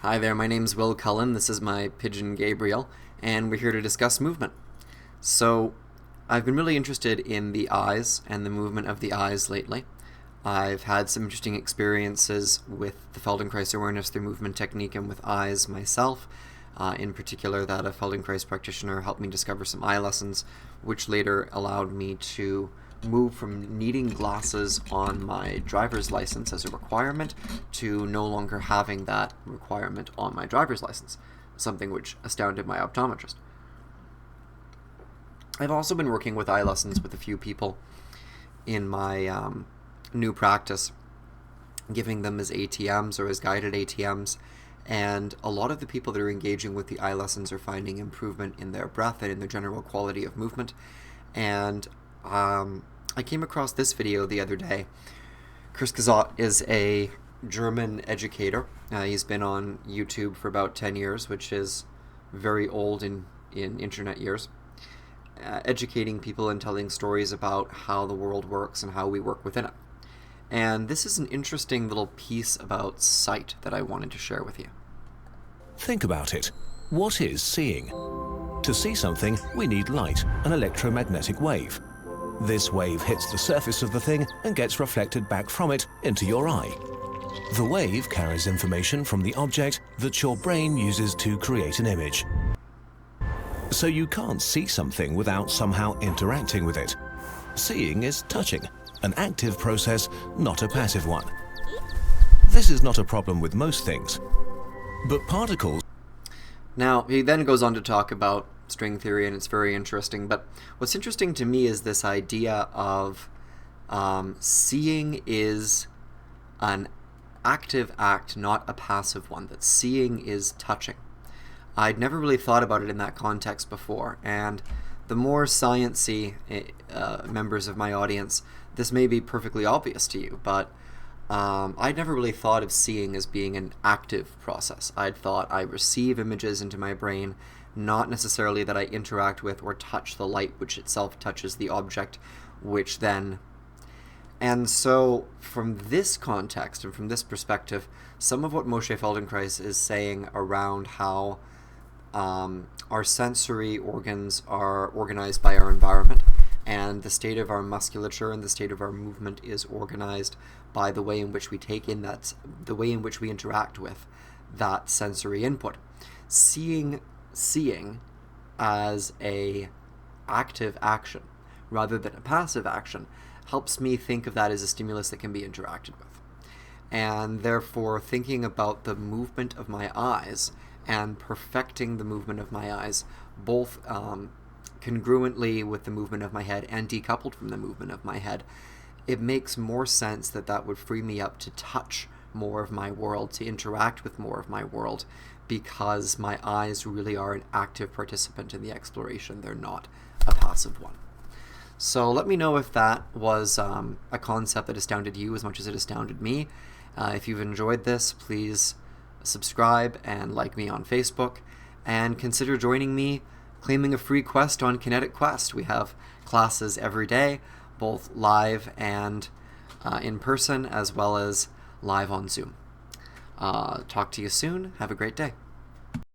Hi there, my name's Will Cullen, this is my pigeon Gabriel, and we're here to discuss movement. So, I've been really interested in the eyes and the movement of the eyes lately. I've had some interesting experiences with the Feldenkrais awareness through movement technique and with eyes myself. In particular, that a Feldenkrais practitioner helped me discover some eye lessons, which later allowed me to move from needing glasses on my driver's license as a requirement to no longer having that requirement on my driver's license, something which astounded my optometrist. I've also been working with eye lessons with a few people in my new practice, giving them as ATMs or as guided ATMs, and a lot of the people that are engaging with the eye lessons are finding improvement in their breath and in their general quality of movement. And I came across this video the other day. Chris Kazat is a German educator. He's been on YouTube for about 10 years, which is very old in internet years, educating people and telling stories about how the world works and how we work within it. And this is an interesting little piece about sight that I wanted to share with you. Think about it. What is seeing? To see something, we need light, an electromagnetic wave. This wave hits the surface of the thing and gets reflected back from it into your eye. The wave carries information from the object that your brain uses to create an image. So you can't see something without somehow interacting with it. Seeing is touching, an active process, not a passive one. This is not a problem with most things, but particles... Now, he then goes on to talk about string theory, and it's very interesting, but what's interesting to me is this idea of seeing is an active act, not a passive one, that seeing is touching. I'd never really thought about it in that context before, and the more science-y members of my audience, this may be perfectly obvious to you, but I'd never really thought of seeing as being an active process. I'd thought I receive images into my brain, not necessarily that I interact with or touch the light, which itself touches the object, which then... And so, from this context and from this perspective, some of what Moshe Feldenkrais is saying around how our sensory organs are organized by our environment, and the state of our musculature and the state of our movement is organized by the way in which we take in that, the way in which we interact with that sensory input. Seeing as a active action rather than a passive action helps me think of that as a stimulus that can be interacted with. And therefore, thinking about the movement of my eyes and perfecting the movement of my eyes, both congruently with the movement of my head and decoupled from the movement of my head, it makes more sense that that would free me up to touch more of my world, to interact with more of my world, because my eyes really are an active participant in the exploration. They're not a passive one. So let me know if that was a concept that astounded you as much as it astounded me. If you've enjoyed this, please subscribe and like me on Facebook, and consider joining me claiming a free quest on Kinetic Quest. We have classes every day, both live and in person, as well as live on Zoom. Talk to you soon. Have a great day.